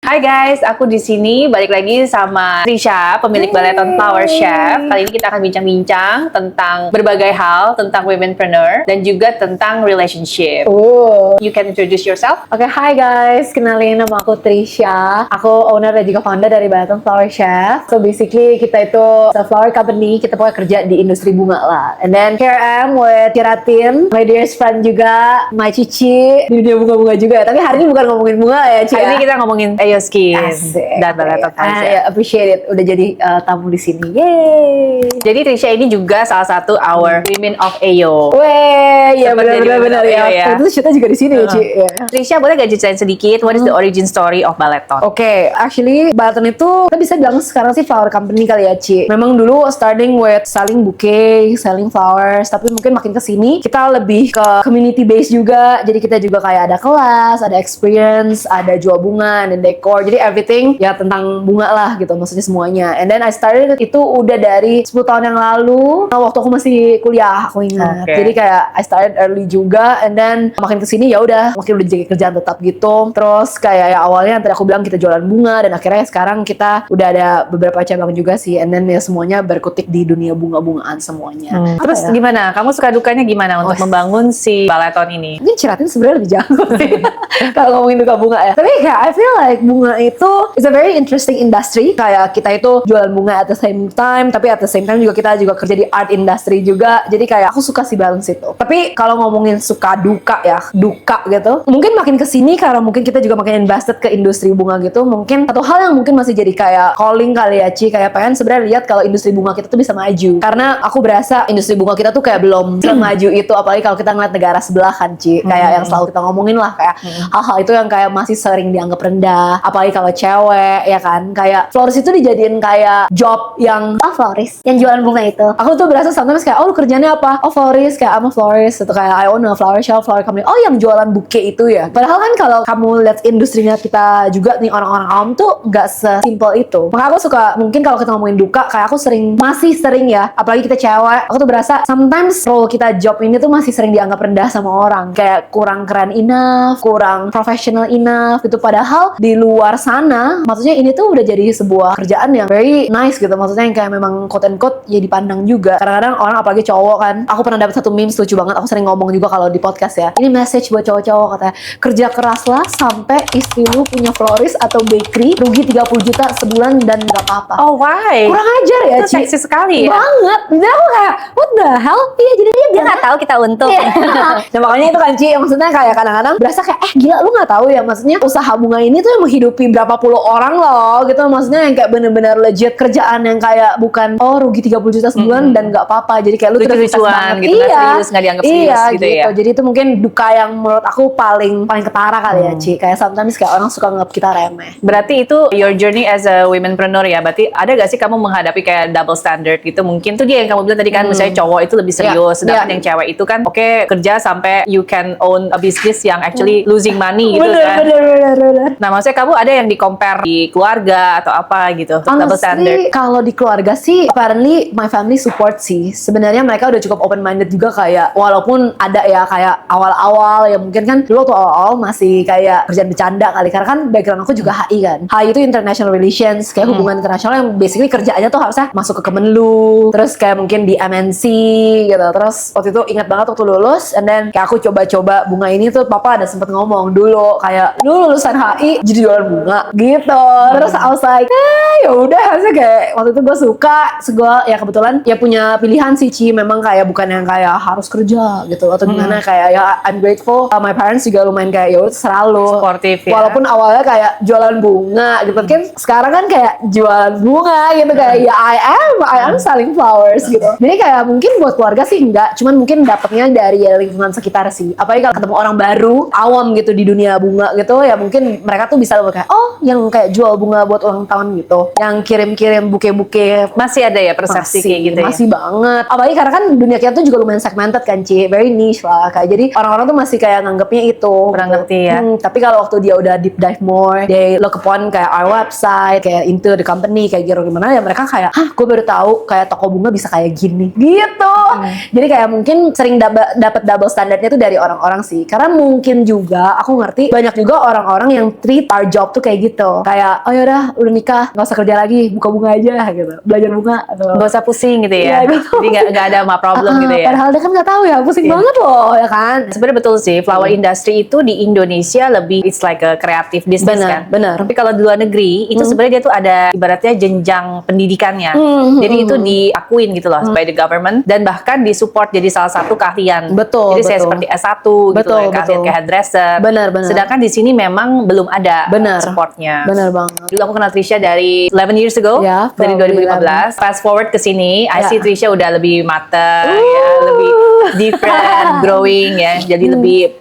Hai guys, aku di sini balik lagi sama Trisha, pemilik Balleton Flower Chef. Kali ini kita akan bincang-bincang tentang berbagai hal, tentang womenpreneur dan juga tentang relationship. You can introduce yourself. Oke, hi guys, kenalin nama aku Trisha. Aku owner dan juga founder dari Balleton Flower Chef. So basically kita itu flower company, kita pokoknya kerja di industri bunga lah. And then here I am with Kiratin, my dearest friend juga, my cici di dunia bunga-bunga juga. Tapi hari ini bukan ngomongin bunga ya, Ci. Hari ini kita ngomongin Skin dan Balleton Flower Chef. Appreciate it, udah jadi tamu di sini. Yeay. Jadi Trisha ini juga salah satu our Women of Ayo. Weh, ya Sempat jadi benar-benar Women of ya. Ayo ya. Itu shootnya juga di sini ya, Ci. Ya. Trisha, boleh gak ceritain sedikit what is the origin story of Balleton? Oke, actually Balleton itu kita bisa bilang sekarang sih flower company kali ya, Ci. Memang dulu starting with selling bouquet, selling flowers, tapi mungkin makin kesini kita lebih ke community based juga. Jadi kita juga kayak ada kelas, ada experience, ada jual bunga, dan decor. Jadi everything ya tentang bunga lah gitu, maksudnya semuanya. And then I started itu udah dari 10 tahun yang lalu, waktu aku masih kuliah, aku ingat. Okay. Jadi kayak I started early juga, and then makin kesini ya udah makin udah jadi kerjaan tetap gitu. Terus kayak ya awalnya tadi aku bilang kita jualan bunga, dan akhirnya sekarang kita udah ada beberapa cabang juga sih. And then ya semuanya berkutik di dunia bunga-bungaan semuanya. Terus gimana? Kamu suka dukanya gimana untuk membangun si Balleton ini? Mungkin Ciratin sebenarnya lebih jago sih kalau ngomongin duka bunga ya. Tapi kayak I feel like bunga itu is a very interesting industry. Kayak kita itu jualan bunga at the same time, tapi at the same time juga kita juga kerja di art industry juga. Jadi kayak aku suka sih balance itu. Tapi kalau ngomongin suka duka ya, duka gitu. Mungkin makin kesini karena mungkin kita juga makin invested ke industri bunga gitu. Mungkin satu hal yang mungkin masih jadi kayak calling kali ya, Ci. Kayak pengen sebenarnya lihat kalau industri bunga kita tuh bisa maju. Karena aku berasa industri bunga kita tuh kayak belum semaju itu. Apalagi kalau kita ngeliat negara sebelah kan, Ci. Kayak yang selalu kita ngomongin lah, kayak hal-hal itu yang kayak masih sering dianggap rendah. Apalagi kalau cewek ya kan, kayak florist itu dijadiin kayak job yang florist yang jualan bunga itu. aku tuh berasa sometimes kayak lu kerjanya apa? Florist, kayak I'm a florist atau kayak I own a flower shop, flower company. Yang jualan bouquet itu ya. Padahal kan kalau kamu lihat industrinya kita juga nih, orang-orang awam tuh nggak sesimpel itu. Maka aku suka, mungkin kalau kita ngomongin duka, kayak aku masih sering ya, apalagi kita cewek, aku tuh berasa sometimes role kita job ini tuh masih sering dianggap rendah sama orang, kayak kurang keren enough, kurang professional enough gitu. Padahal di luar sana, maksudnya ini tuh udah jadi sebuah kerjaan yang very nice gitu. Maksudnya yang kayak memang quote and quote ya dipandang juga. Kadang-kadang orang apalagi cowok kan, aku pernah dapat satu memes lucu banget, aku sering ngomong juga kalau di podcast ya. Ini message buat cowok-cowok, katanya kerja keraslah sampai istri lu punya florist atau bakery, rugi 30 juta sebulan dan gak apa-apa. Oh, why? Kurang ajar ya, Itu Ci. seksi sekali ya? Banget. Jadi aku kayak what the hell? Iya, jadi Dia nggak tahu kita untung. Nah makanya itu kan, Ci, maksudnya kayak kadang-kadang berasa kayak gila, lu gak tahu ya, maksudnya usaha bunga ini tuh yang menghidupi berapa puluh orang loh gitu. Maksudnya yang kayak bener-bener legit kerjaan yang kayak bukan rugi 30 juta sebulan dan gak apa-apa. Jadi kayak lu lucu-lucuan gitu, iya, gak serius, gak dianggap serius iya, gitu ya. Jadi itu mungkin duka yang menurut aku paling ketara kali ya, Ci. Kayak sometimes kayak orang suka nganggap kita remeh. Berarti itu your journey as a womenpreneur ya. Berarti ada gak sih kamu menghadapi kayak double standard gitu? Mungkin tuh dia yang kamu bilang tadi kan, misalnya cowok itu lebih serius, sedangkan yang cewek itu kan kerja sampai you can own a business yang actually losing money gitu kan. Bener. Nah maksudnya kamu ada yang di compare di keluarga atau apa gitu? Double standard. Kalau di keluarga sih apparently my family support sih. Sebenarnya mereka udah cukup open minded juga, kayak walaupun ada ya kayak awal-awal ya mungkin kan dulu waktu awal-awal masih kayak kerjaan bercanda kali, karena kan background aku juga HI kan. HI itu international relations, kayak hubungan internasional yang basically kerjaannya tuh harusnya masuk ke Kemenlu, terus kayak mungkin di MNC gitu. Terus waktu itu ingat banget waktu lulus, and then kayak aku coba-coba bunga ini tuh, papa ada sempet ngomong dulu kayak lu lulusan HI jadi jualan bunga gitu. Terus I was like ya udah, harusnya kayak waktu itu gue suka, ya kebetulan ya punya pilihan sih, Ci. Memang kayak bukan yang kayak harus kerja gitu atau gimana, kayak ya I'm grateful my parents juga lumayan kayak ya udah serah lu, Supportive ya. walaupun awalnya kayak jualan bunga gitu kan, sekarang kan kayak jualan bunga gitu, kayak ya I am selling flowers gitu. Jadi kayak mungkin buat keluarga sih enggak, cuman mungkin dapetnya dari lingkungan sekitar sih. Apalagi kalau ketemu orang baru awam gitu di dunia bunga gitu, ya mungkin mereka tuh bisa kayak yang kayak jual bunga buat ulang tahun gitu, yang kirim-kirim buke-buke. Masih ada ya persepsi kayak gitu ya? Masih banget. Apalagi karena kan dunia kita tuh juga lumayan segmented kan, Ci. Very niche lah. Kayak jadi orang-orang tuh masih kayak nganggapnya itu. Kurang ngerti ya. Tapi kalau waktu dia udah deep dive more, they look upon kayak our website, kayak into the company, kayak gitu gimana ya, mereka kayak gue baru tahu kayak toko bunga bisa kayak gini gitu. Jadi kayak mungkin sering dapat double standardnya tuh dari orang-orang sih. Karena mungkin juga aku ngerti banyak juga orang-orang yang treat our job tuh kayak gitu. Kayak oh yaudah udah nikah nggak usah kerja lagi, buka bunga aja gitu, belajar bunga atau Gak usah pusing gitu ya. Iya, gitu. Jadi gak ada problem gitu ya. Padahal dia kan nggak tahu ya, pusing banget loh ya kan. Sebenarnya betul sih, flower industry itu di Indonesia lebih it's like a creative business Benar, kan. benar. Tapi kalau di luar negeri itu sebenarnya dia tuh ada ibaratnya jenjang pendidikannya. Jadi itu diakuin gitu loh by the government dan bahkan disupport jadi salah satu keahlian. Betul, Jadi saya betul. seperti S1 gitu Betul, loh, keahlian betul. kayak hairdresser. Benar, benar. Sedangkan di sini memang belum ada Benar. supportnya. Benar banget. Dulu aku kenal Trisha dari 11 years ago, Ya, dari probably 2015. Fast forward ke sini, I Ya. see Trisha udah lebih mateng, ya, lebih different, growing ya. Jadi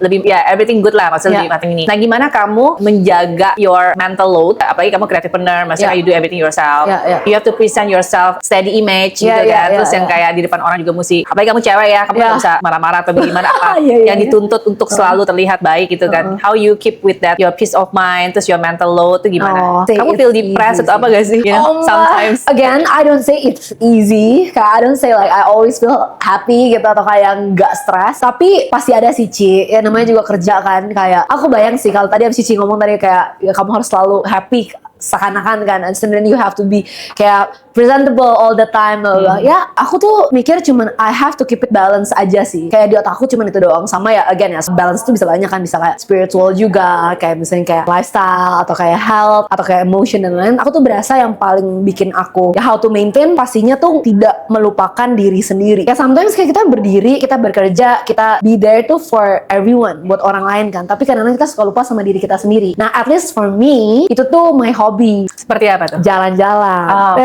lebih ya everything good lah, maksudnya Ya. lebih mateng ini. Nah, gimana kamu menjaga your mental load? Apalagi kamu creativepreneur, maksudnya Ya. you do everything yourself. Ya. You have to present yourself steady image Ya, gitu ya, kan. ya, Terus yang ya. kayak di depan orang juga mesti, apalagi kamu cewek ya, kamu Ya. nggak bisa marah-marah atau bagaimana apa. Ya, ya, yang ya. dituntut untuk selalu terlihat baik gitu kan. How you keep with that your peace of mind, terus your mental load itu gimana? Oh, Kamu it's feel depressed easy atau apa sih. gak sih? You know, sometimes. Again, I don't say it's easy. Kayak I don't say like I always feel happy gitu atau kayak nggak stres. Tapi pasti ada sih Ci. Ya namanya juga kerja kan. Kayak aku bayang sih kalau tadi abis Cici ngomong tadi kayak ya kamu harus selalu happy seakan-akan kan, and then you have to be kayak presentable all the time lah. Ya aku tuh mikir cuman I have to keep it balance aja sih. Kayak di otak aku cuman itu doang. Sama ya again ya, balance tuh bisa banyak kan, bisa kayak spiritual juga, kayak misalnya kayak lifestyle atau kayak health atau kayak emotion dan lain-lain. Aku tuh berasa yang paling bikin aku ya how to maintain pastinya tuh tidak melupakan diri sendiri. Ya sometimes kayak kita berdiri, kita bekerja, kita be there tuh for everyone, buat orang lain kan. Tapi kadang-kadang kita suka lupa sama diri kita sendiri. Nah at least for me itu tuh my hobby, Seperti apa tuh? jalan-jalan. Oh.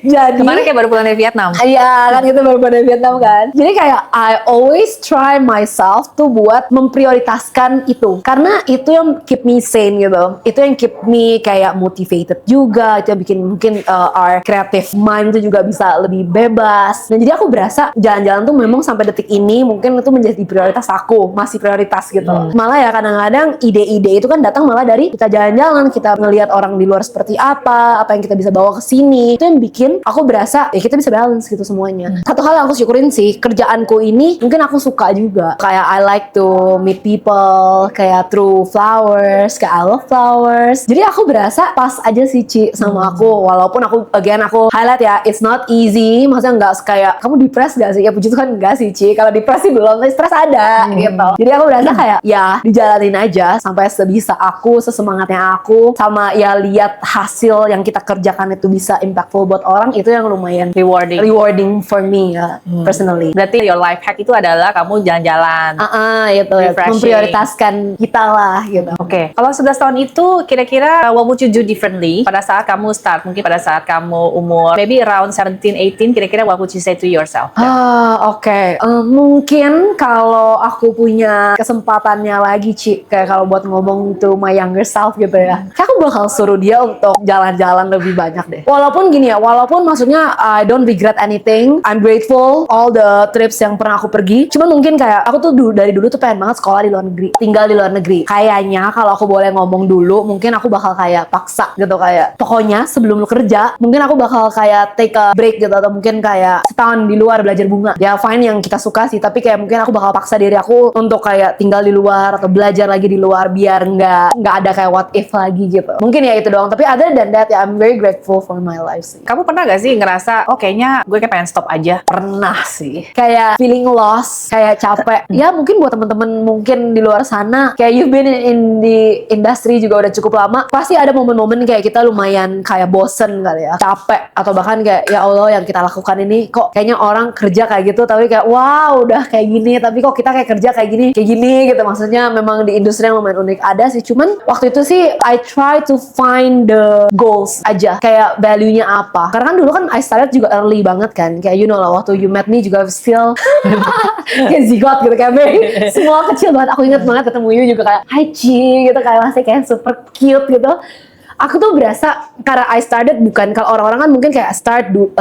Jadi Kemarin kayak baru pulang dari Vietnam. iya kan itu baru pada Vietnam kan. Jadi kayak I always try myself tuh buat memprioritaskan itu. Karena itu yang keep me sane gitu. Itu yang keep me kayak motivated juga. Itu yang bikin mungkin our creative mind tuh juga bisa lebih bebas. Dan jadi aku berasa jalan-jalan tuh memang sampai detik ini mungkin itu menjadi prioritas aku. Masih prioritas gitu. Malah ya kadang-kadang ide-ide itu kan datang malah dari kita jalan-jalan, kita ngelihat orang di luar seperti apa yang kita bisa bawa ke sini. Itu yang bikin aku berasa ya kita bisa balance gitu semuanya. Satu hal yang aku syukurin sih, kerjaanku ini mungkin aku suka juga. Kayak I like to meet people kayak through flowers, kayak I love flowers. Jadi aku berasa pas aja sih Ci sama aku. Walaupun aku aku highlight ya, it's not easy. Maksudnya nggak kayak kamu depressed gak sih? Ya puji Tuhan enggak sih Ci. Kalau depresi belum, tapi stres ada gitu. Jadi aku berasa kayak ya dijalanin aja sampai sebisa aku, sesemangatnya aku, sama ya lihat hasil yang kita kerjakan itu bisa impactful buat orang, itu yang lumayan rewarding for me ya, personally. Berarti your life hack itu adalah kamu jalan-jalan. Itu ya, Refreshing. memprioritaskan kita lah gitu. Oke, kalau 11 tahun itu kira-kira what would you do differently pada saat kamu start? Mungkin pada saat kamu umur maybe around 17-18, kira-kira what would you say to yourself? Oke. Mungkin kalau aku punya kesempatannya lagi Ci, kayak kalau buat ngomong to my younger self gitu ya, kayak aku bakal suruh dia untuk jalan-jalan lebih banyak deh. Walaupun gini ya, walaupun maksudnya I don't regret anything, I'm grateful all the trips yang pernah aku pergi. Cuman mungkin kayak aku tuh dari dulu tuh pengen banget sekolah di luar negeri, tinggal di luar negeri. Kayaknya kalau aku boleh ngomong dulu, mungkin aku bakal kayak paksa gitu, kayak pokoknya sebelum lu kerja, mungkin aku bakal kayak take a break gitu, atau mungkin kayak setahun di luar belajar bunga. Ya fine yang kita suka sih, tapi kayak mungkin aku bakal paksa diri aku untuk kayak tinggal di luar atau belajar lagi di luar biar nggak ada kayak what if lagi gitu. Mungkin ya itu doang. Tapi other than that ya I'm very grateful for my life sih. Kamu pernah gak sih ngerasa, oh kayaknya gue kayak pengen stop aja? Pernah sih. Kayak feeling lost, kayak capek. Ya mungkin buat temen-temen mungkin di luar sana, kayak you've been in the industry juga udah cukup lama, pasti ada momen-momen kayak kita lumayan kayak bosen kali ya, capek, atau bahkan kayak ya Allah yang kita lakukan ini kok kayaknya orang kerja kayak gitu, tapi kayak wow udah kayak gini, tapi kok kita kayak kerja kayak gini gitu. Maksudnya memang di industri yang lumayan unik ada sih. Cuman waktu itu sih I try to find the goals aja, kayak value-nya apa. Karena kan dulu kan I started juga early banget kan, kayak you know lah, waktu you met me juga still kayak zigot gitu, kayak semua kecil banget. Aku inget banget ketemu you juga kayak hi Ci gitu, kayak masih kayak super cute gitu. Aku tuh berasa karena I started bukan, kalau orang-orang kan mungkin kayak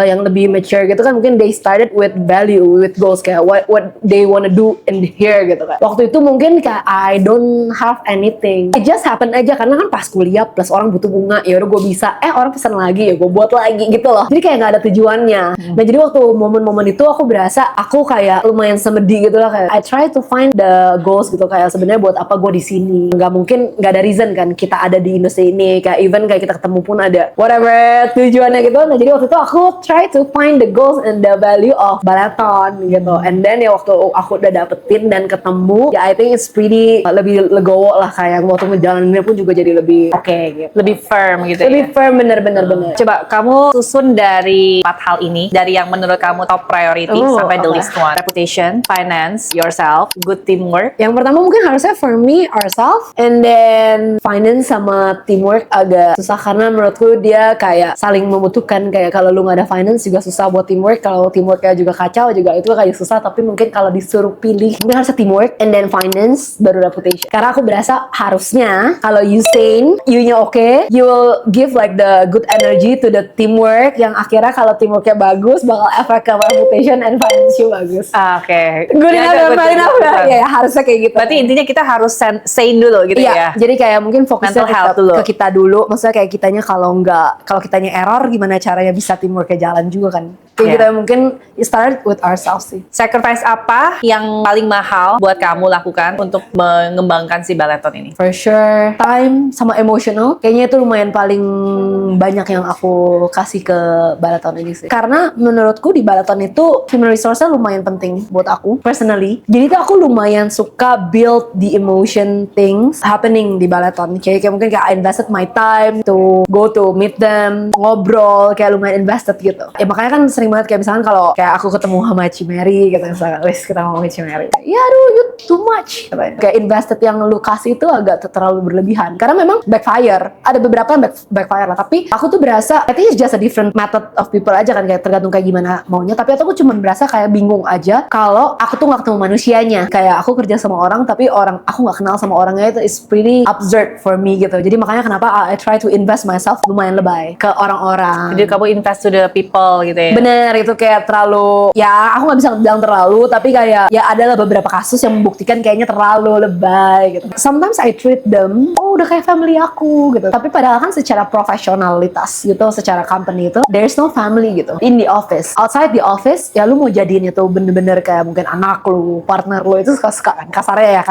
yang lebih mature gitu kan, mungkin they started with value, with goals, kayak what they wanna do in here gitu kan. Waktu itu mungkin kayak I don't have anything, it just happen aja karena kan pas kuliah plus orang butuh bunga, ya udah gue bisa, orang pesan lagi ya gue buat lagi gitu loh. Jadi kayak nggak ada tujuannya. Nah jadi waktu momen-momen itu aku berasa aku kayak lumayan semedi gitu lah, kayak I try to find the goals gitu, kayak sebenarnya buat apa gue di sini. Nggak mungkin nggak ada reason kan kita ada di industri ini, kayak even kayak kita ketemu pun ada whatever tujuannya gitu. Nah jadi waktu itu aku try to find the goals and the value of Balaton gitu, and then ya waktu aku udah dapetin dan ketemu, ya I think it's pretty lebih legowo lah, kayak waktu ngejalaninnya pun juga jadi lebih oke gitu, Lebih firm gitu lebih ya. firm, bener-bener. Coba kamu susun dari 4 hal ini, dari yang menurut kamu top priority sampai the oke. least one. Reputation, finance, yourself, good teamwork. Yang pertama mungkin harusnya for me ourselves, and then finance sama teamwork agak susah karena menurutku dia kayak saling membutuhkan. Kayak kalau lu nggak ada finance juga susah buat teamwork, kalau teamworknya juga kacau juga itu kayak susah. Tapi mungkin kalau disuruh pilih mungkin harusnya teamwork and then finance baru reputation. Karena aku berasa harusnya kalau you sane, you-nya oke, you will give like the good energy to the teamwork, yang akhirnya kalau teamworknya bagus bakal efek ke reputation and finance you bagus. Oke. Good Ya, enough, betul, fine enough betul, betul. ya harusnya kayak gitu. Berarti intinya kita harus sane dulu gitu Iya, ya. jadi kayak mungkin fokusnya Mental health dulu. ke kita dulu. Maksudnya kayak kitanya kalau kitanya error, gimana caranya bisa teamworknya jalan juga kan. Kayak Iya. kita mungkin start with ourselves sih. Sacrifice apa yang paling mahal buat kamu lakukan untuk mengembangkan si Balaton ini? For sure, time sama emotional. Kayaknya itu lumayan paling banyak yang aku kasih ke Balaton ini sih. Karena menurutku di Balaton itu human resource-nya lumayan penting buat aku personally. Jadi tuh aku lumayan suka build the emotion things happening di Balaton. Kayak mungkin kayak I invested my time to go to meet them, ngobrol, kayak lumayan invested gitu. Ya makanya kan sering banget kayak misalkan kalau kayak aku ketemu sama Cimeri gitu, misalkan wes kita ngomongin Cimeri, ya aduh you too much katanya. Kayak invested yang lu kasih itu agak terlalu berlebihan karena memang backfire. Ada beberapa yang backfire lah, tapi aku tuh berasa I think it's just a different method of people aja kan, kayak tergantung kayak gimana maunya. Tapi aku cuma berasa kayak bingung aja kalau aku tuh gak ketemu manusianya. Kayak aku kerja sama orang tapi aku gak kenal sama orangnya, itu is pretty absurd for me gitu. Jadi makanya kenapa I try to invest myself lumayan lebay ke orang-orang. Jadi kamu invest to the people gitu ya. Bener, itu kayak terlalu, ya aku gak bisa bilang terlalu, tapi kayak ya adalah beberapa kasus yang membuktikan kayaknya terlalu lebay gitu. Sometimes I treat them, udah kayak family aku gitu. Tapi padahal kan secara profesionalitas gitu, secara company itu there's no family gitu. In the office, outside the office, ya lu mau jadiin itu bener-bener kayak mungkin anak lu, partner lu, itu suka-suka kan, kasar ya.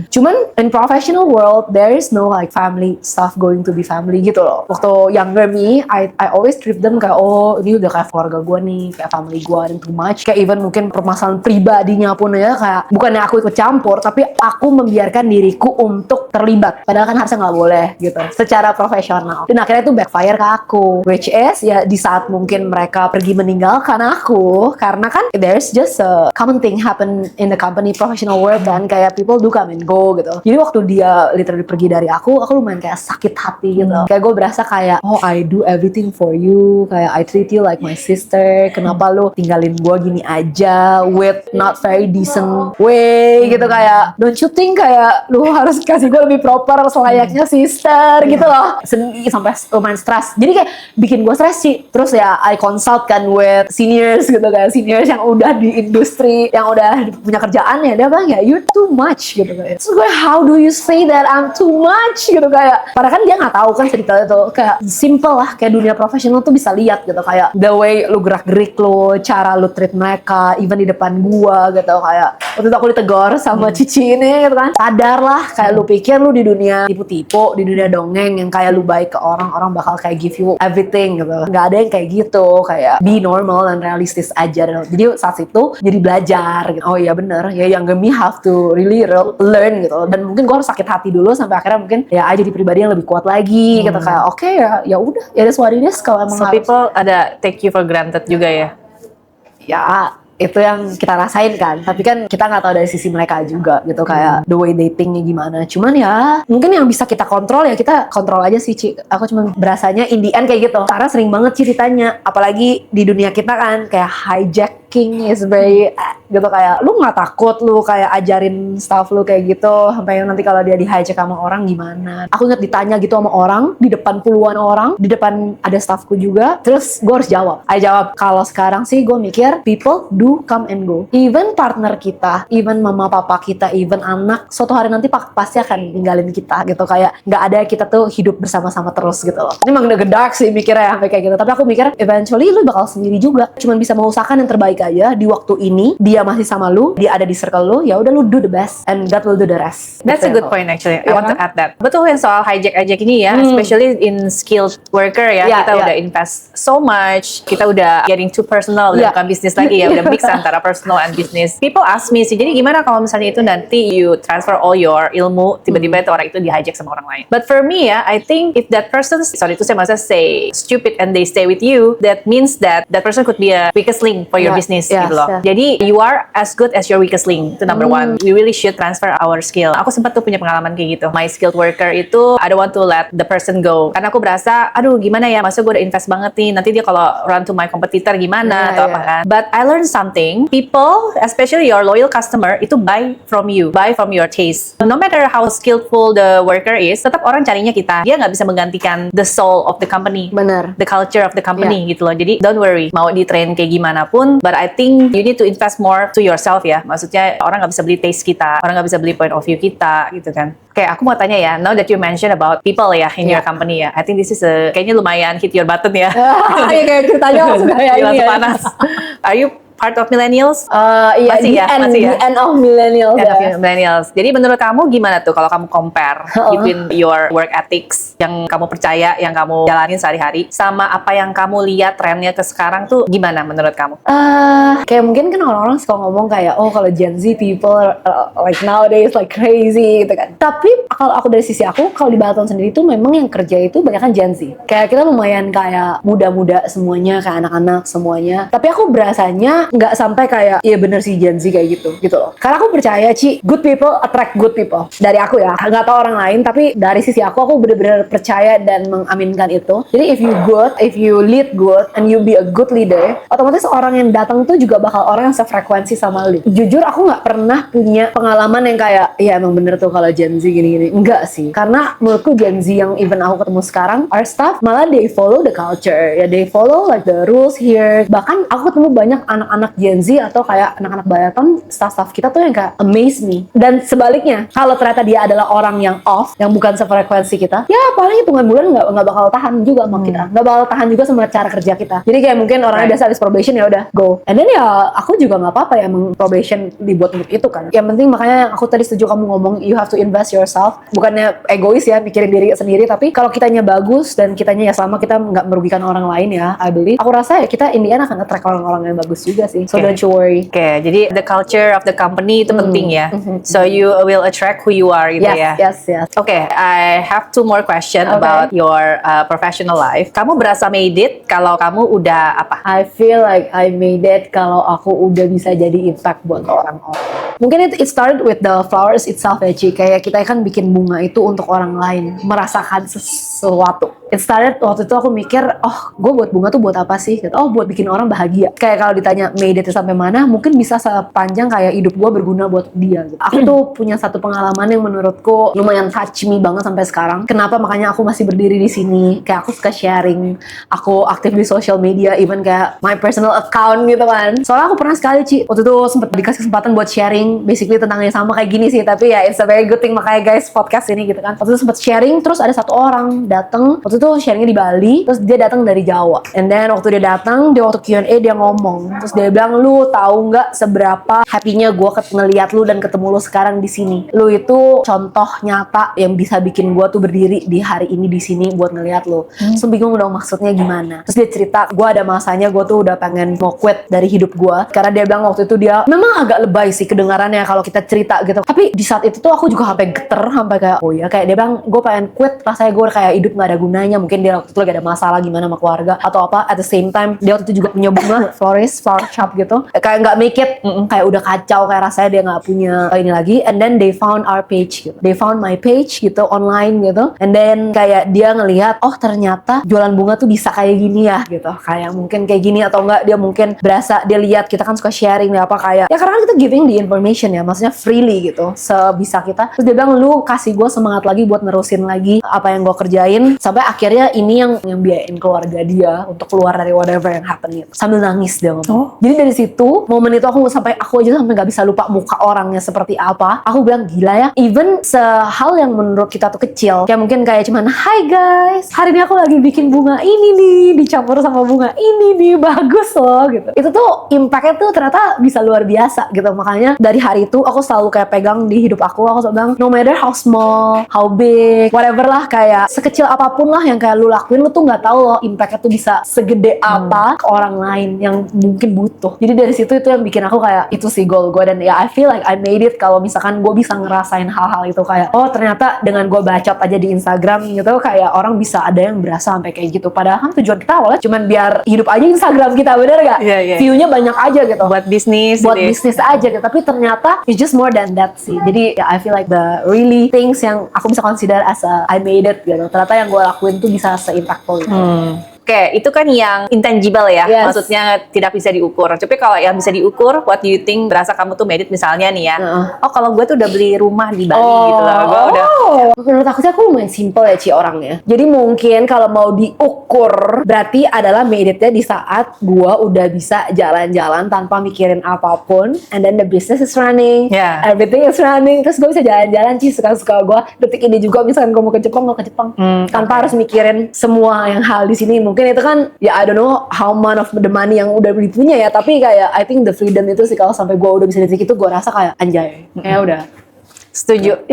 Cuman in professional world there is no like family stuff going to be family gitu loh. Waktu younger me, I always treat them kayak ini udah kayak keluarga gue nih, kayak family gue, dan too much. Kayak even mungkin permasalahan pribadinya pun ya, kayak bukannya aku ikut campur, tapi aku membiarkan diriku untuk terlibat. Padahal kan harusnya nggak boleh gitu, secara profesional. Dan akhirnya itu backfire ke aku, which is ya di saat mungkin mereka pergi meninggalkan aku, karena kan there's just a common thing happen in the company professional world kan, kayak people do come and go gitu. Jadi waktu dia literally pergi dari aku lumayan kayak sakit hati gitu. Kayak gue berasa kayak I do everything for you, kayak I treat you like my sister, kenapa lu tinggalin gue gini aja with not very decent way gitu. Kayak don't you think kayak lu harus kasih gue lebih proper selayaknya sister gitu loh. Sedih sampai lumayan stres. Jadi kayak bikin gue stres sih. Terus ya I consult kan with seniors gitu, kayak seniors yang udah di industri, yang udah punya kerjaan ya, dia bilang ya you're too much gitu kayak. Terus gue, how do you say that I'm too much gitu kayak. Padahal kan dia nggak tahu kan ceritanya tuh, kayak simple lah, kayak dunia profesional tuh bisa lihat gitu, kayak the way lu gerak-gerik lu, cara lu treat mereka, even di depan gua gitu. Kayak waktu itu aku ditegur sama Cici ini gitu kan, sadar lah, kayak lu pikir lu di dunia tipu-tipu, di dunia dongeng yang kayak lu baik ke orang bakal kayak give you everything gitu. Nggak ada yang kayak gitu, kayak be normal dan realistis aja. Jadi saat itu jadi belajar gitu. Oh iya bener ya, yang me have to really learn gitu. Dan mungkin gua harus sakit hati dulu sampai akhirnya mungkin ya I jadi pribadi yang lebih kuat lagi gitu. Kayak oke, ya udah, ya that's what it is. Kalau emang So harus, people ada take you for granted juga ya. ya itu yang kita rasain kan, tapi kan kita nggak tahu dari sisi mereka juga gitu, kayak the way they think-nya gimana. Cuman ya mungkin yang bisa kita kontrol ya kita kontrol aja sih, Ci. Aku cuma berasanya in the end kayak gitu, karena sering banget ceritanya, apalagi di dunia kita kan kayak hijack asking, is very gitu kayak lu nggak takut lu kayak ajarin staff lu kayak gitu sampai nanti kalau dia di-hijack sama orang gimana. Aku inget ditanya gitu sama orang di depan puluhan orang, di depan ada staffku juga, terus gue harus jawab. I jawab kalau sekarang sih gue mikir people do come and go, even partner kita, even mama papa kita, even anak suatu hari nanti pasti akan ninggalin kita gitu, kayak nggak ada kita tuh hidup bersama-sama terus gitu loh. Ini emang udah dark sih mikirnya sampai kayak gitu, tapi aku mikir eventually lu bakal sendiri juga, cuman bisa mengusahakan yang terbaik aja di waktu ini. Dia masih sama lu, dia ada di circle lu, ya udah lu do the best and God will do the rest. That's a good point actually. I want to add that. Betul yang soal hijack ini ya, especially in skilled worker ya. Yeah, Kita yeah. udah invest so much, kita udah getting too personal, udah bukan bisnis lagi ya, udah mix antara personal and business. People ask me sih, jadi gimana kalau misalnya itu nanti you transfer all your ilmu, tiba-tiba itu orang itu di-hijack sama orang lain. But for me ya, I think if that person, sorry to say, masa say stupid and they stay with you, that means that person could be a weakest link for your business gitu loh. Jadi you are as good as your weakest link, itu number one. We really should transfer our skill. Aku sempat tuh punya pengalaman kayak gitu. My skilled worker itu, I don't want to let the person go. Karena aku berasa, aduh gimana ya, masa gue udah invest banget nih, nanti dia kalau run to my competitor gimana atau apa kan. But I learned something. People, especially your loyal customer, itu buy from you, buy from your taste. No matter how skillful the worker is, tetap orang carinya kita. Dia nggak bisa menggantikan the soul of the company. Bener. The culture of the company gitu loh. Jadi don't worry, mau di-train kayak gimana pun. But I think you need to invest more to yourself ya. Maksudnya orang nggak bisa beli taste kita, orang nggak bisa beli point of view kita gitu kan. Oke, aku mau tanya ya, now that you mentioned about people ya in your company ya, I think this is kayaknya lumayan hit your button ya. Iya kayak ceritanya langsung kayak ini ya. panas. Are you part of millennials? Iya, Masih the ya, end, masih ya. the end of millennials. End of millennials. Jadi menurut kamu gimana tuh kalau kamu compare between your work ethics yang kamu percaya, yang kamu jalanin sehari-hari, sama apa yang kamu lihat trennya ke sekarang tuh gimana menurut kamu? Kayak mungkin kan orang-orang suka ngomong kayak, oh kalau Gen Z people like nowadays like crazy gitu kan. Tapi kalau aku dari sisi aku, kalau di Balaton sendiri tuh memang yang kerja itu banyak kan Gen Z. Kayak kita lumayan kayak muda-muda semuanya, kayak anak-anak semuanya. Tapi aku berasanya nggak sampai kayak iya bener sih Gen Z kayak gitu loh. Karena aku percaya good people attract good people. Dari aku ya, nggak tahu orang lain, tapi dari sisi aku bener-bener percaya dan mengaminkan itu. Jadi if you good, if you lead good and you be a good leader, otomatis orang yang datang tuh juga bakal orang yang sefrekuensi sama lu. Jujur aku nggak pernah punya pengalaman yang kayak ya emang bener tuh kalau Gen Z gini-gini. Enggak sih, karena menurutku Gen Z yang even aku ketemu sekarang, our staff malah they follow the culture ya, they follow like the rules here. Bahkan aku ketemu banyak anak Gen Z atau kayak anak-anak Balaton, staff-staff kita tuh yang kayak amaze me. Dan sebaliknya, kalau ternyata dia adalah orang yang off, yang bukan sefrekuensi kita, ya paling hitungan bulan nggak bakal tahan juga sama kita, nggak bakal tahan juga sama cara kerja kita. Jadi kayak mungkin orangnya biasa habis probation ya udah go. And then ya aku juga nggak apa-apa ya emang probation dibuat untuk itu kan. Yang penting makanya aku tadi setuju kamu ngomong you have to invest yourself. Bukannya egois ya mikirin diri sendiri, tapi kalau kitanya bagus dan kitanya ya selama kita nggak merugikan orang lain ya, I believe. Aku rasa ya kita in the end akan attract orang-orang yang bagus juga sih. So don't you worry. Oke, jadi the culture of the company itu penting ya. So you will attract who you are gitu ya. Yes. Oke, I have two more question about your professional life. Kamu berasa made it kalau kamu udah apa? I feel like I made it kalau aku udah bisa jadi impact buat orang-orang. Mungkin it started with the flowers itself ya Ci. Kayak kita kan bikin bunga itu untuk orang lain merasakan sesuatu. It started waktu itu aku mikir, oh gue buat bunga tuh buat apa sih? Oh buat bikin orang bahagia. Kayak kalau ditanya made it sampai mana, mungkin bisa sepanjang kayak hidup gue berguna buat dia gitu. Aku tuh punya satu pengalaman yang menurutku lumayan touch me banget sampai sekarang. Kenapa makanya aku masih berdiri di sini? Kayak aku suka sharing, aku aktif di social media, even kayak my personal account gitu kan. Soalnya aku pernah sekali Ci, waktu itu sempat dikasih kesempatan buat sharing, basically tentang yang sama kayak gini sih. Tapi ya it's a very good thing makanya guys podcast ini gitu kan. Waktu itu sempat sharing, terus ada satu orang datang. Waktu itu sharingnya di Bali, terus dia datang dari Jawa. And then waktu dia datang, dia waktu Q&A dia ngomong, terus dia bilang, lu tahu nggak seberapa happy-nya gue ngeliat lu dan ketemu lu sekarang di sini. Lu itu contoh nyata yang bisa bikin gue tuh berdiri di hari ini di sini buat ngeliat lu. Terus bingung dong maksudnya gimana. Terus dia cerita, gue ada masanya gue tuh udah pengen mau quit dari hidup gue, karena dia bilang waktu itu dia memang agak lebay sih kedengaran kebenarannya kalau kita cerita gitu. Tapi di saat itu tuh aku juga sampai geter, sampai kayak oh ya, kayak dia bilang gue pengen quit, rasanya gue kayak hidup gak ada gunanya. Mungkin dia waktu itu lagi ada masalah gimana sama keluarga atau apa. At the same time dia waktu itu juga punya bunga florist, flower shop gitu, kayak nggak make it, kayak udah kacau, kayak rasanya dia nggak punya ini lagi. And then they found our page gitu, they found my page gitu online gitu. And then kayak dia ngelihat oh ternyata jualan bunga tuh bisa kayak gini ya gitu, kayak mungkin kayak gini atau enggak, dia mungkin berasa dia lihat kita kan suka sharing nih apa kayak ya karena kita giving the information ya, maksudnya freely gitu sebisa kita. Terus dia bilang lu kasih gue semangat lagi buat nerusin lagi apa yang gue kerjain, sampai akhirnya ini yang biayain keluarga dia untuk keluar dari whatever yang happen gitu. Sambil nangis dia ngomong. Jadi dari situ momen itu aku aja sampai nggak bisa lupa muka orangnya seperti apa. Aku bilang gila ya, even sehal yang menurut kita tuh kecil, kayak mungkin kayak cuman hi guys, hari ini aku lagi bikin bunga ini nih dicampur sama bunga ini nih, bagus loh gitu. Itu tuh impactnya tuh ternyata bisa luar biasa gitu. Makanya dari hari itu aku selalu kayak pegang di hidup aku selalu bilang no matter how small, how big, whatever lah, kayak sekecil apapun lah yang kayak lu lakuin, lu tuh nggak tahu loh impactnya tuh bisa segede apa ke orang lain yang mungkin butuh. Jadi dari situ itu yang bikin aku kayak itu sih goal gue. Dan ya I feel like I made it kalau misalkan gue bisa ngerasain hal-hal itu, kayak oh ternyata dengan gue bacot aja di Instagram gitu kayak orang bisa ada yang berasa sampai kayak gitu. Padahal kan tujuan kita awalnya cuman biar hidup aja Instagram kita, bener gak? View-nya banyak aja gitu, buat bisnis bisnis aja gitu. Tapi ternyata it's just more than that sih. Jadi ya I feel like the really things yang aku bisa consider as a I made it gitu, ternyata yang gue lakuin tuh bisa se-impactful gitu. Oke, itu kan yang intangible ya, Yes. maksudnya tidak bisa diukur. Tapi kalau yang bisa diukur, what do you think berasa kamu tuh made it misalnya nih ya? Oh kalau gue tuh udah beli rumah di Bali gitu loh, gue udah. Menurut aku sih aku lumayan simple ya Ci orangnya. Jadi mungkin kalau mau diukur berarti adalah made it-nya di saat gue udah bisa jalan-jalan tanpa mikirin apapun, and then the business is running, everything is running, terus gue bisa jalan-jalan Ci suka-suka gue. Detik ini juga misalkan gue mau ke Jepang, tanpa harus mikirin semua yang hal di sini. Mungkin itu kan ya I don't know how much of the money yang udah dipunya ya, tapi kayak I think the freedom itu sih kalau sampai gue udah bisa di titik itu, gue rasa kayak anjay, kayak udah Setuju.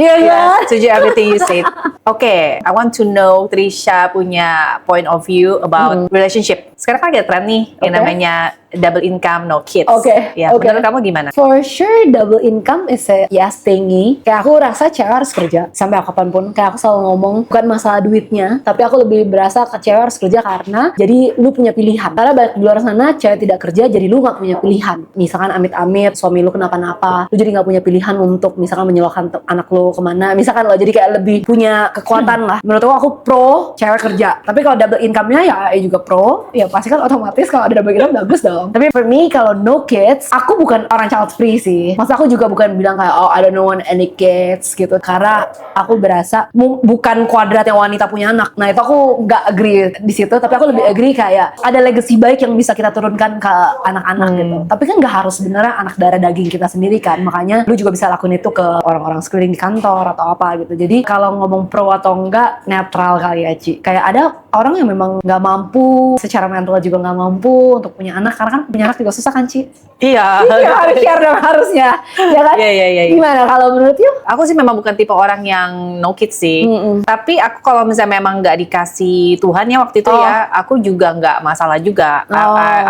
Setuju everything you said. Oke, I want to know Trisha punya point of view about relationship. Sekarang kan ada tren nih yang namanya double income, no kids. Menurut kamu gimana? For sure double income is a yes thingy. Kayak aku rasa cewek harus kerja sampai kapanpun. Kayak aku selalu ngomong bukan masalah duitnya, tapi aku lebih berasa ke cewek harus kerja karena jadi lu punya pilihan. Karena banyak di luar sana cewek tidak kerja jadi lu gak punya pilihan. Misalkan amit-amit suami lu kenapa-napa, lu jadi gak punya pilihan untuk misalkan menyalurkan anak lu kemana. Misalkan lo jadi kayak lebih punya kekuatan lah. Menurut aku pro cewek kerja. Tapi kalau double income-nya ya juga pro. Ya pasti kan otomatis kalau ada double income bagus dong. Tapi for me kalau no kids, aku bukan orang child free sih. Maksud aku juga bukan bilang kayak oh I don't want any kids gitu. Karena aku berasa bukan kuadrat yang wanita punya anak. Nah itu aku nggak agree di situ. Tapi aku lebih agree kayak ada legacy baik yang bisa kita turunkan ke anak-anak gitu. Tapi kan nggak harus sebenarnya anak darah daging kita sendiri kan. Makanya lu juga bisa lakuin itu ke orang-orang sekeliling di kantor atau apa gitu. Jadi kalau ngomong pro atau enggak, netral kali ya Ci. Kayak ada orang yang memang nggak mampu, secara mental juga nggak mampu untuk punya anak. Karena kan punya anak juga susah kan Ci? Iya. Harus share dong harusnya. Ya kan? Iya. Gimana kalau menurut you? Aku sih memang bukan tipe orang yang no kids sih. Tapi aku kalau misalnya memang nggak dikasih Tuhan ya waktu itu ya, aku juga nggak masalah juga.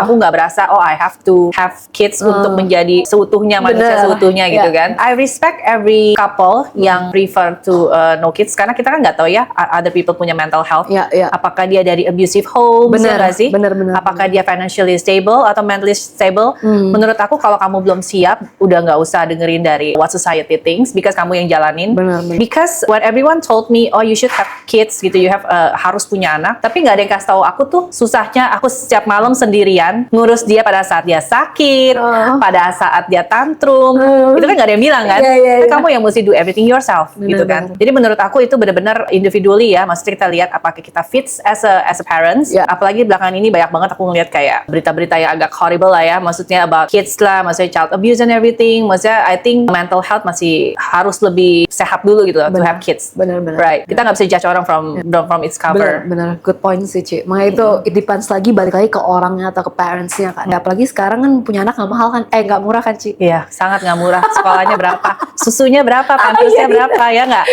Aku nggak berasa I have to have kids untuk menjadi seutuhnya manusia seutuhnya gitu kan. I respect every couple yang prefer to no kids karena kita kan nggak tahu ya other people punya mental health. Apakah dia dari abusive home, nggak sih? Bener. Apakah dia financially stable atau mentally stable? Menurut aku kalau kamu belum siap, udah nggak usah dengerin dari what society thinks because kamu yang jalanin. Bener. Because when everyone told me, oh you should have kids gitu, you have harus punya anak. Tapi nggak ada yang kasih tahu aku tuh susahnya aku setiap malam sendirian ngurus dia pada saat dia sakit, pada saat dia tantrum. Itu kan nggak ada yang bilang kan? Kamu yang mesti do everything yourself gitu kan. Jadi menurut aku itu benar-benar individually ya. Maksudnya kita lihat apakah kita fits as a parents. Apalagi belakangan ini banyak banget aku ngeliat kayak berita-berita yang agak horrible lah ya. Maksudnya about kids lah, maksudnya child abuse and everything. Maksudnya I think mental health masih harus lebih sehat dulu gitu to have kids. Bener. Right. Kita nggak bisa judge orang from its cover. Bener. Good point sih Ci. Makanya itu it depends lagi, balik lagi ke orangnya atau ke parentsnya kan. Apalagi sekarang kan punya anak nggak mahal kan? Nggak murah kan Ci? Iya, sangat nggak murah. Sekolahnya berapa? Susunya berapa? Pampersnya berapa? Ya nggak?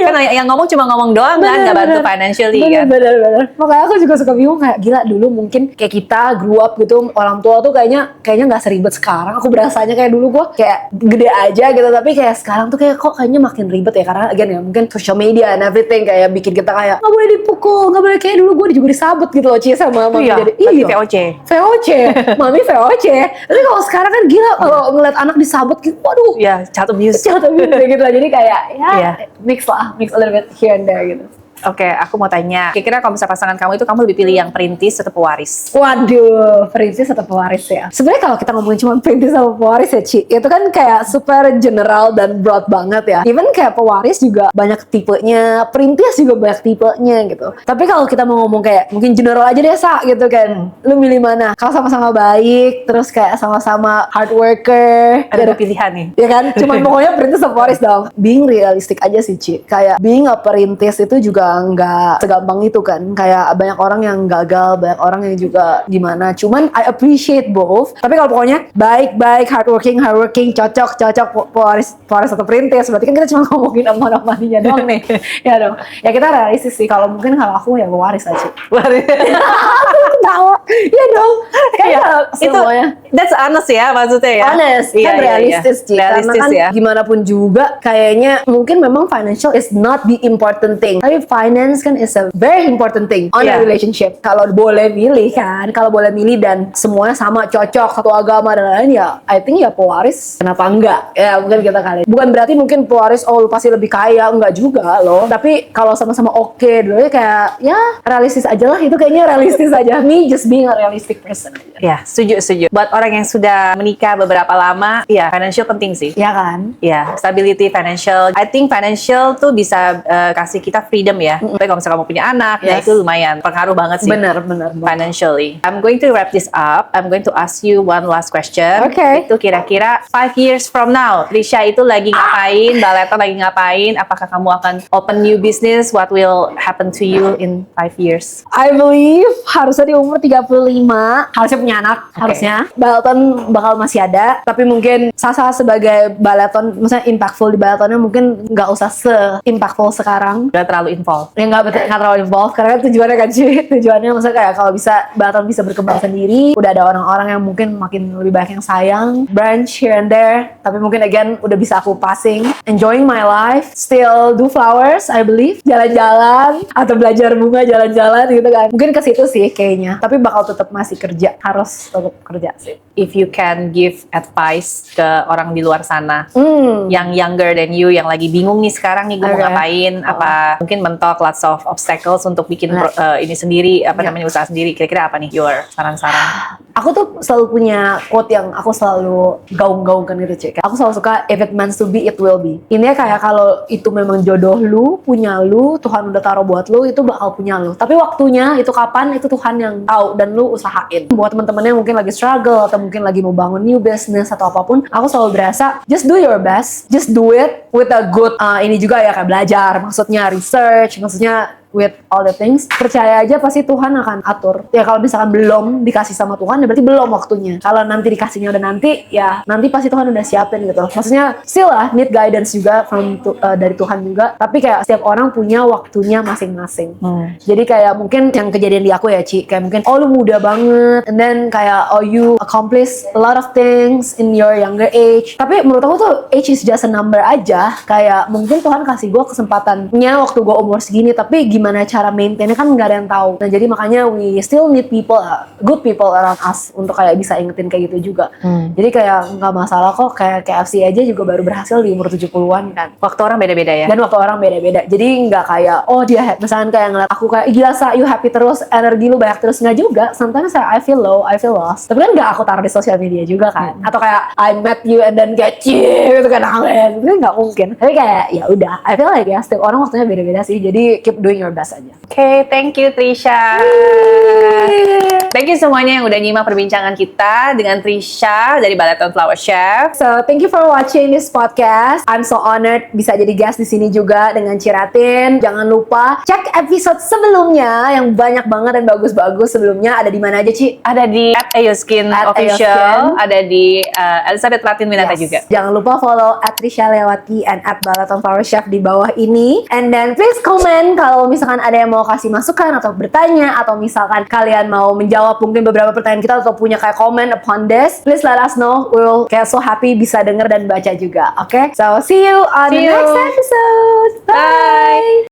Kan yang ngomong cuma ngomong doang kan, nggak bantu financially kan. Bener. benar. Makanya aku juga suka bingung kayak gila dulu mungkin kayak kita grew up gitu orang tua tuh kayaknya nggak seribet sekarang. Aku berasanya kayak dulu gue kayak gede aja gitu, tapi kayak sekarang tuh kayak kok kayaknya makin ribet ya karena again ya mungkin social media and everything kayak bikin kita kayak nggak boleh dipukul, nggak boleh kayak dulu gue juga disabet gitu loh Ci sama mami. Iya, Jadi berarti VOC. VOC, mami VOC. Tapi kalau sekarang kan gila kalau ngeliat anak disabet gitu, waduh. Iya, child abuse. Jatuh gitu lah. Jadi kayak ya Iya. mix a little bit here and there gitu. Oke, aku mau tanya. Kira-kira kalau misalnya pasangan kamu itu, kamu lebih pilih yang perintis atau pewaris? Waduh, perintis atau pewaris ya? Sebenarnya kalau kita ngomongin cuma perintis sama pewaris ya, Ci, itu kan kayak super general dan broad banget ya. Even kayak pewaris juga banyak tipenya, perintis juga banyak tipenya gitu. Tapi kalau kita mau ngomong kayak mungkin general aja deh, Sa, gitu kan. Lu milih mana? Kalau sama-sama baik, terus kayak sama-sama hard worker. Ada dua pilihan nih. Ya kan? Cuman pokoknya perintis sama pewaris dong. Being realistic aja sih, Ci. Kayak being a perintis itu juga nggak segampang itu kan. Kayak banyak orang yang gagal, banyak orang yang juga gimana. Cuman I appreciate both. Tapi kalau pokoknya baik-baik, hardworking, cocok pewaris atau perintis. Berarti kan kita cuma ngomongin aman-amaninya doang nih. Ya dong. Ya kita realistis sih. Kalau mungkin kalau aku ya pewaris aja. Tahu? Iya dong. Kayak itu semuanya. that's honest ya maksudnya ya. Honest, Iya, kan iya, realistis iya. Ci. Karena Realistis kan ya. gimana pun juga kayaknya mungkin memang financial is not the important thing. Tapi finance kan is a very important thing on a Yeah. relationship. Kalau boleh milih kan, kalau boleh milih dan semuanya sama cocok satu agama dan lain-lain ya, I think ya pewaris. Kenapa enggak? Ya mungkin kita kali. Bukan berarti mungkin pewaris lu pasti lebih kaya, enggak juga loh. Tapi kalau sama-sama oke dulu ya kayak ya realistis aja lah. Itu kayaknya realistis aja. Me just being a realistic person aja. Ya, setuju. Buat orang yang sudah menikah beberapa lama, ya financial penting sih. Ya kan? Ya, stability financial. I think financial tuh bisa kasih kita freedom ya. Tapi kalau misalnya kamu punya anak, ya Yes. itu lumayan pengaruh banget sih. Bener. Financially. I'm going to wrap this up. I'm going to ask you one last question. Okay. Itu kira-kira 5 years from now, Trisha itu lagi ngapain? Baleton lagi ngapain? Apakah kamu akan open new business? What will happen to you in 5 years? I believe harusnya di umur 35 harusnya punya anak, Oke. harusnya. Baleton bakal masih ada, tapi mungkin Sasa sebagai baleton, misalnya impactful di baletonnya mungkin nggak usah se-impactful sekarang. Udah terlalu involved. Ya nggak terlalu involved, karena kan tujuannya kan cuy. Tujuannya maksudnya kayak kalau bisa baleton bisa berkembang sendiri, udah ada orang-orang yang mungkin makin lebih banyak yang sayang, branch here and there, tapi mungkin again udah bisa aku passing, enjoying my life, still do flowers, I believe, jalan-jalan, atau belajar bunga jalan-jalan gitu kan. Mungkin ke situ sih kayaknya, tapi bakal tetap masih kerja, harus tetap kerja sih. If you can give advice ke orang di luar sana yang younger than you, yang lagi bingung nih sekarang nih gue mau Okay. ngapain, apa mungkin mentok lots of obstacles untuk bikin ini sendiri, apa namanya usaha sendiri, kira-kira apa nih your saran-saran? Aku tuh selalu punya quote yang aku selalu gaung-gaungkan gitu cek. Aku selalu suka if it meant to be, it will be. Ini kayak kalau itu memang jodoh lu, punya lu, Tuhan udah taruh buat lu, itu bakal punya lu. Tapi waktunya itu kapan, itu Tuhan yang tahu dan lu usahain. Buat temen-temen yang mungkin lagi struggle atau mungkin lagi mau bangun new business atau apapun, aku selalu berasa just do your best, just do it with a good ini juga ya kayak belajar, maksudnya research, maksudnya with all the things, percaya aja pasti Tuhan akan atur. Ya kalau misalkan belum dikasih sama Tuhan, ya berarti belum waktunya. Kalau nanti dikasihnya udah nanti, ya nanti pasti Tuhan udah siapin gitu. Maksudnya still lah, need guidance juga dari Tuhan juga. Tapi kayak setiap orang punya waktunya masing-masing. Jadi kayak mungkin yang kejadian di aku ya Ci, kayak mungkin oh lu muda banget, and then kayak oh you accomplish a lot of things in your younger age. Tapi menurut aku tuh age is just a number aja. Kayak mungkin Tuhan kasih gue kesempatannya waktu gue umur segini, tapi gimana cara maintainnya kan nggak ada yang tahu. Nah jadi makanya we still need people, good people around us untuk kayak bisa ingetin kayak gitu juga. Jadi kayak nggak masalah kok, kayak KFC aja juga baru berhasil di umur 70-an kan. Waktu orang beda-beda ya? Dan waktu orang beda-beda. Jadi nggak kayak oh dia misalkan kayak ngeliat aku kayak gila Sa, you happy terus, energi lu banyak terus, nggak juga. Sometimes I feel low, I feel lost. Tapi kan nggak aku taruh di sosial media juga kan. Atau kayak I met you and then kayak cie gitu kan, itu kan nggak mungkin. Tapi kayak ya udah, I feel like ya setiap orang waktunya beda-beda sih. Jadi keep doing your best aja. Okay, thank you Trisha. Thank you semuanya yang udah nyimak perbincangan kita dengan Trisha dari Balaton Flower Chef. So, thank you for watching this podcast. I'm so honored bisa jadi guest di sini juga dengan Ciratin. Jangan lupa cek episode sebelumnya yang banyak banget dan bagus-bagus sebelumnya. Ada di mana aja, Ci? Ada di @ayoskin official, ada di Elizabeth Latin Winata juga. Jangan lupa follow @Trisha Lewati and @Balaton Flower Chef di bawah ini. And then please comment kalau misalkan ada yang mau kasih masukan atau bertanya, atau misalkan kalian mau menjawab mungkin beberapa pertanyaan kita atau punya kayak comment upon this, please let us know. We'll kayak so happy bisa denger dan baca juga. Okay? So see you on the next episode. Bye.